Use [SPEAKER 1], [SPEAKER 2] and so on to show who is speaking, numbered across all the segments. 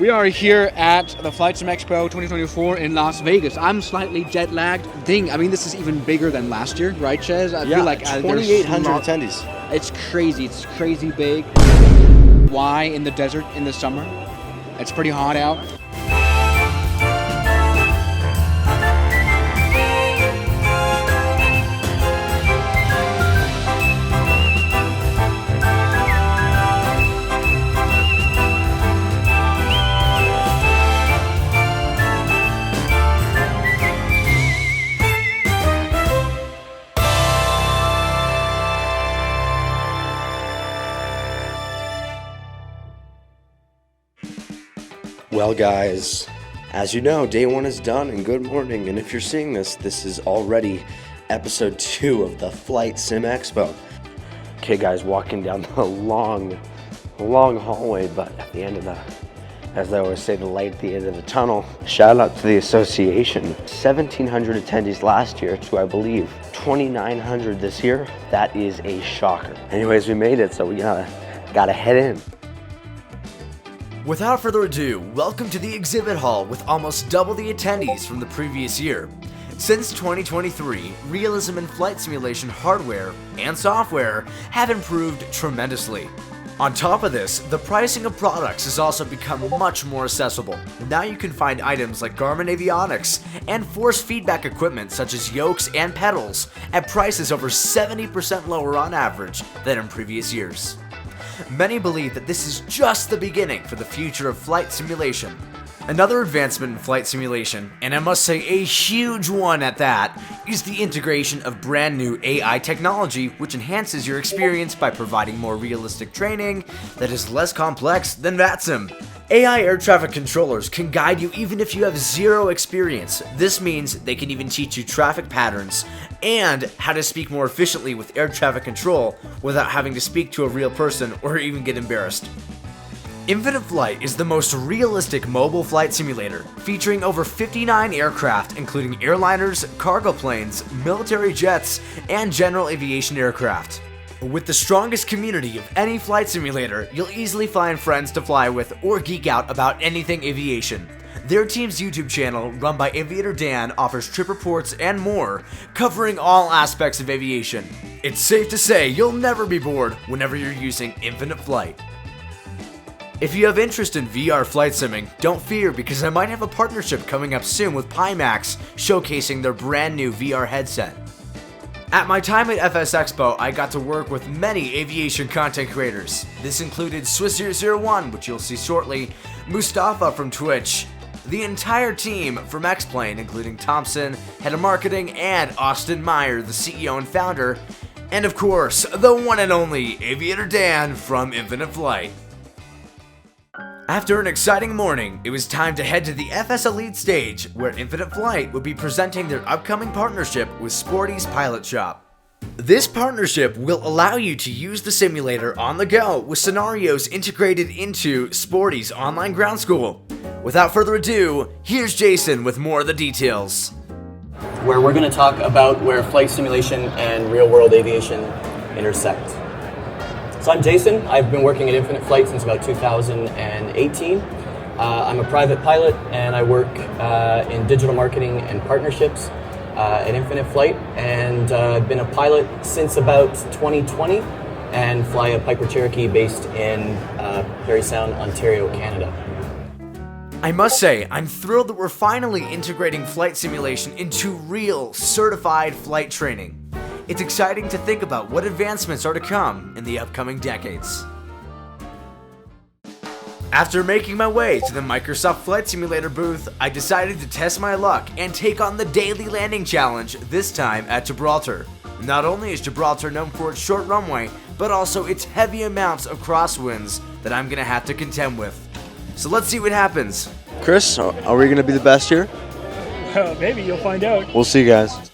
[SPEAKER 1] We are here at the Flight Sim Expo 2024 in Las Vegas. I'm slightly jet lagged. I mean, this is even bigger than last year, right, CHEZ? I feel like
[SPEAKER 2] 2,800 attendees.
[SPEAKER 1] It's crazy. It's crazy big. Why in the desert in the summer? It's pretty hot out.
[SPEAKER 2] Well, guys, as you know, day one is done, and good morning. And if you're seeing this, this is already episode 2 of the Flight Sim Expo. Okay, guys, walking down the long hallway, but at the end of as I always say, the light at the end of the tunnel. Shout out to the association. 1,700 attendees last year to, I believe, 2,900 this year. That is a shocker. Anyways, we made it, so we gotta head in.
[SPEAKER 3] Without further ado, welcome to the exhibit hall with almost double the attendees from the previous year. Since 2023, realism in flight simulation hardware and software have improved tremendously. On top of this, the pricing of products has also become much more accessible. Now you can find items like Garmin avionics and force feedback equipment such as yokes and pedals at prices over 70% lower on average than in previous years. Many believe that this is just the beginning for the future of flight simulation. Another advancement in flight simulation, and I must say a huge one at that, is the integration of brand new AI technology which enhances your experience by providing more realistic training that is less complex than VATSIM. AI air traffic controllers can guide you even if you have zero experience. This means they can even teach you traffic patterns and how to speak more efficiently with air traffic control without having to speak to a real person or even get embarrassed. Infinite Flight is the most realistic mobile flight simulator, featuring over 59 aircraft including airliners, cargo planes, military jets, and general aviation aircraft. With the strongest community of any flight simulator, you'll easily find friends to fly with or geek out about anything aviation. Their team's YouTube channel, run by Aviator Dan, offers trip reports and more, covering all aspects of aviation. It's safe to say you'll never be bored whenever you're using Infinite Flight. If you have interest in VR flight simming, don't fear because I might have a partnership coming up soon with Pimax, showcasing their brand new VR headset. At my time at FSExpo, I got to work with many aviation content creators. This included Swiss001, which you'll see shortly, Mustafa from Twitch, the entire team from X-Plane, including Thompson, head of marketing, and Austin Meyer, the CEO and founder, and of course, the one and only Aviator Dan from Infinite Flight. After an exciting morning, it was time to head to the FS Elite stage, where Infinite Flight would be presenting their upcoming partnership with Sporty's Pilot Shop. This partnership will allow you to use the simulator on the go with scenarios integrated into Sporty's online ground school. Without further ado, here's Jason with more of the details.
[SPEAKER 4] Where we're going to talk about where flight simulation and real-world aviation intersect. So I'm Jason. I've been working at Infinite Flight since about 2018. I'm a private pilot and I work in digital marketing and partnerships at Infinite Flight, and I've been a pilot since about 2020 and fly a Piper Cherokee based in Parry Sound, Ontario, Canada.
[SPEAKER 3] I must say, I'm thrilled that we're finally integrating flight simulation into real, certified flight training. It's exciting to think about what advancements are to come in the upcoming decades. After making my way to the Microsoft Flight Simulator booth, I decided to test my luck and take on the daily landing challenge, this time at Gibraltar. Not only is Gibraltar known for its short runway, but also its heavy amounts of crosswinds that I'm gonna have to contend with. So let's see what happens.
[SPEAKER 2] Chris, are we gonna be the best here?
[SPEAKER 5] Maybe you'll find out.
[SPEAKER 2] We'll see, guys.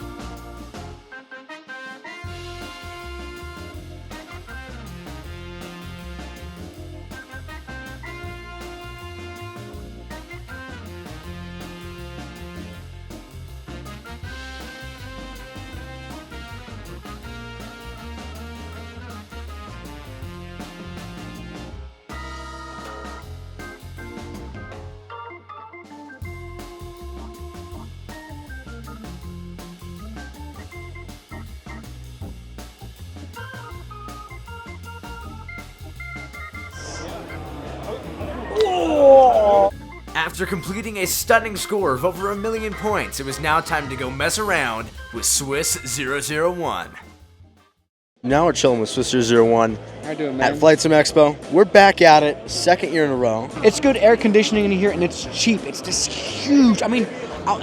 [SPEAKER 3] After completing a stunning score of over 1 million points, it was now time to go mess around with Swiss001.
[SPEAKER 2] Now we're chilling with Swiss001
[SPEAKER 1] How you doing, man?
[SPEAKER 2] at Flight Sim Expo. We're back at it, second year in a row.
[SPEAKER 1] It's good air conditioning in here, and it's cheap. It's this huge. I mean,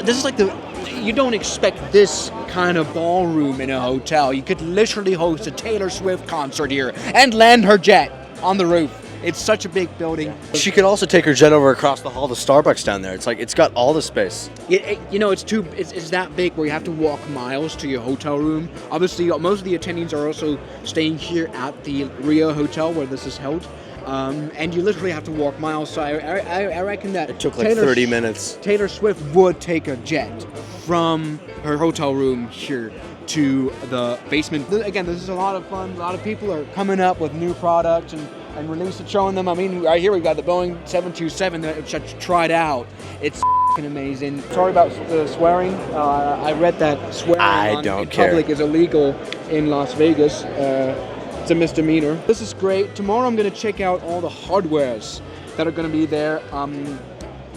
[SPEAKER 1] this is like you don't expect this kind of ballroom in a hotel. You could literally host a Taylor Swift concert here and land her jet on the roof. It's such a big building.
[SPEAKER 2] She could also take her jet over across the hall to Starbucks down there. It's like, it's got all the space.
[SPEAKER 1] It's that big where you have to walk miles to your hotel room. Obviously, most of the attendees are also staying here at the Rio Hotel where this is held. And you literally have to walk miles. So I reckon that
[SPEAKER 2] It took like 30 minutes.
[SPEAKER 1] Taylor Swift would take a jet from her hotel room here to the basement. Again, this is a lot of fun. A lot of people are coming up with new products and releasing, showing them. I mean, right here we've got the Boeing 727 that I tried out. It's amazing. Sorry about the swearing. I read that swearing in public is illegal in Las Vegas. It's a misdemeanor. This is great. Tomorrow I'm going to check out all the hardwares that are going to be there.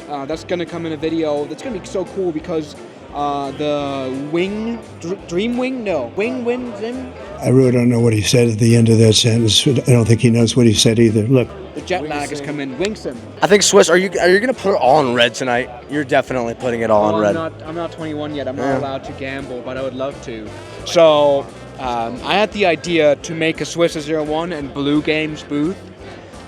[SPEAKER 1] That's going to come in a video. That's going to be so cool because the Wing Zim.
[SPEAKER 5] I really don't know what he said at the end of that sentence. I don't think he knows what he said either. Look,
[SPEAKER 1] The jet lag is coming. Wing Sim.
[SPEAKER 2] I think, Swiss, are you going to put it all in red tonight? You're definitely putting it all in red.
[SPEAKER 1] I'm not 21 yet. I'm not allowed to gamble, but I would love to. So I had the idea to make a Swiss001 and Blue Games booth.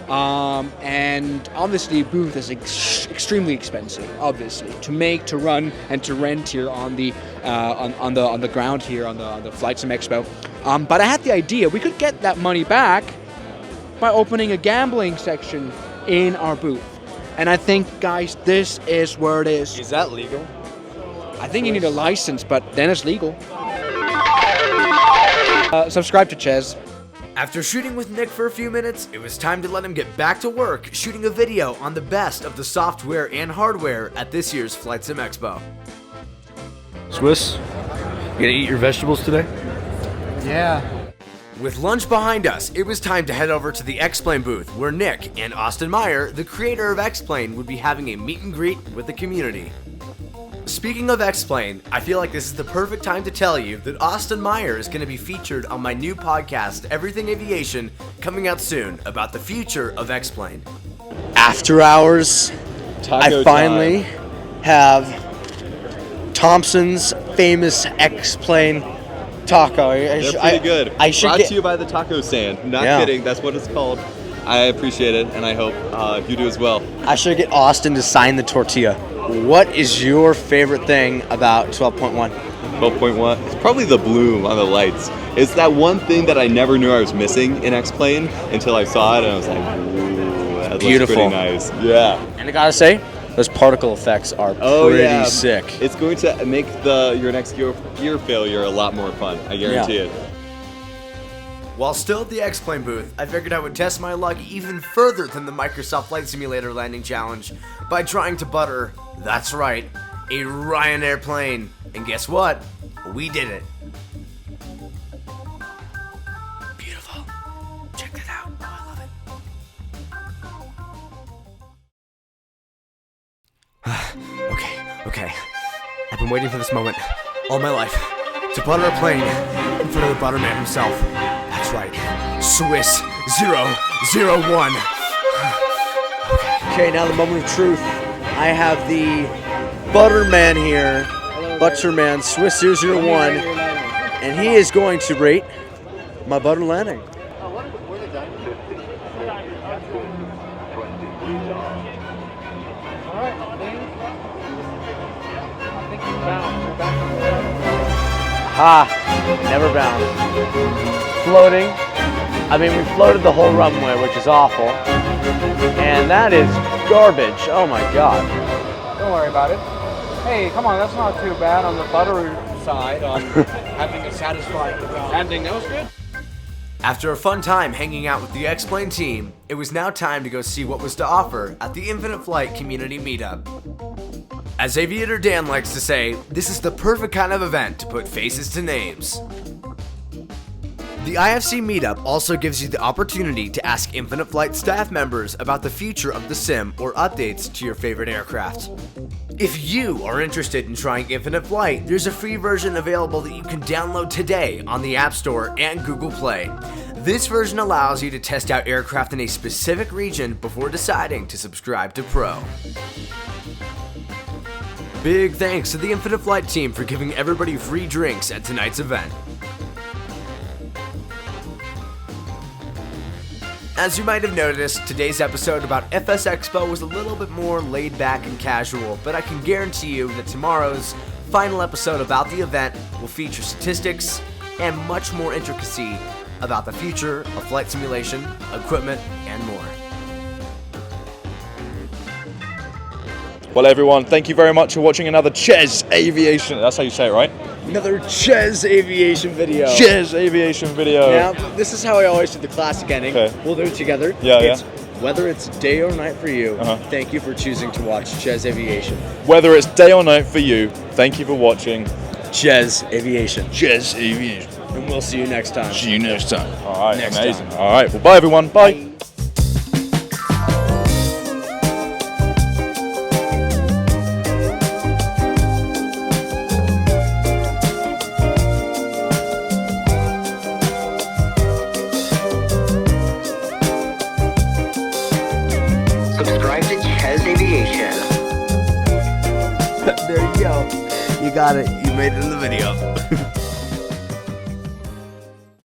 [SPEAKER 1] And obviously booth is extremely expensive, obviously, to make, to run, and to rent here on the on the ground here on the Flight Sim Expo. But I had the idea we could get that money back by opening a gambling section in our booth. And I think, guys, this is where it is.
[SPEAKER 2] Is that legal?
[SPEAKER 1] I think you need a license, but then it's legal. Subscribe to CHEZ.
[SPEAKER 3] After shooting with Nick for a few minutes, it was time to let him get back to work shooting a video on the best of the software and hardware at this year's Flight Sim Expo.
[SPEAKER 2] Swiss, you gonna eat your vegetables today?
[SPEAKER 1] Yeah.
[SPEAKER 3] With lunch behind us, it was time to head over to the X-Plane booth where Nick and Austin Meyer, the creator of X-Plane, would be having a meet and greet with the community. Speaking of X-Plane, I feel like this is the perfect time to tell you that Austin Meyer is going to be featured on my new podcast, Everything Aviation, coming out soon about the future of X-Plane.
[SPEAKER 2] After hours, I finally have Thompson's famous X-Plane taco.
[SPEAKER 6] They're pretty good.
[SPEAKER 2] Brought
[SPEAKER 6] to you by the taco stand. Not kidding, that's what it's called. I appreciate it, and I hope you do as well.
[SPEAKER 2] I should get Austin to sign the tortilla. What is your favorite thing about 12.1?
[SPEAKER 6] 12.1. It's probably the bloom on the lights. It's that one thing that I never knew I was missing in X-Plane until I saw it, and I was like, ooh, that
[SPEAKER 2] Beautiful.
[SPEAKER 6] looks pretty nice. Yeah.
[SPEAKER 2] And I gotta say, those particle effects are pretty sick.
[SPEAKER 6] It's going to make your next gear failure a lot more fun. I guarantee it.
[SPEAKER 3] While still at the X-Plane booth, I figured I would test my luck even further than the Microsoft Flight Simulator landing challenge by trying to butter, that's right, a Ryanair plane. And guess what? We did it. Beautiful. Check that out. Oh, I love it. Okay. I've been waiting for this moment all my life to butter a plane in front of the butterman himself. That's right, Swiss001.
[SPEAKER 2] Okay, now the moment of truth. I have the Butterman here, Butcherman Swiss001, and he is going to rate my butter landing. Never bounced. Floating. I mean, we floated the whole runway, which is awful. And that is garbage. Oh my God.
[SPEAKER 1] Don't worry about it. Hey, come on, that's not too bad on the butter side on having a satisfying landing. That was good.
[SPEAKER 3] After a fun time hanging out with the X-Plane team, it was now time to go see what was to offer at the Infinite Flight Community Meetup. As Aviator Dan likes to say, this is the perfect kind of event to put faces to names. The IFC Meetup also gives you the opportunity to ask Infinite Flight staff members about the future of the sim or updates to your favorite aircraft. If you are interested in trying Infinite Flight, there's a free version available that you can download today on the App Store and Google Play. This version allows you to test out aircraft in a specific region before deciding to subscribe to Pro. Big thanks to the Infinite Flight team for giving everybody free drinks at tonight's event. As you might have noticed, today's episode about FSExpo was a little bit more laid back and casual, but I can guarantee you that tomorrow's final episode about the event will feature statistics and much more intricacy about the future of flight simulation, equipment, and more.
[SPEAKER 7] Well, everyone, thank you very much for watching another CHEZ Aviation. That's how you say it, right?
[SPEAKER 1] Another CHEZ Aviation video.
[SPEAKER 7] CHEZ Aviation video.
[SPEAKER 1] Now, this is how I always do the classic ending.
[SPEAKER 7] Okay.
[SPEAKER 1] We'll do it together.
[SPEAKER 7] Yeah.
[SPEAKER 1] Whether it's day or night for you,
[SPEAKER 7] Uh-huh.
[SPEAKER 1] thank you for choosing to watch CHEZ Aviation.
[SPEAKER 7] Whether it's day or night for you, thank you for watching
[SPEAKER 1] CHEZ Aviation.
[SPEAKER 7] CHEZ Aviation.
[SPEAKER 1] And we'll see you next time.
[SPEAKER 7] See you next time. All right,
[SPEAKER 1] Next
[SPEAKER 7] amazing.
[SPEAKER 1] time.
[SPEAKER 7] All right, well, bye, everyone. Bye.
[SPEAKER 3] Subscribe to CHEZ Aviation. There you go. You got it. You made it in the video.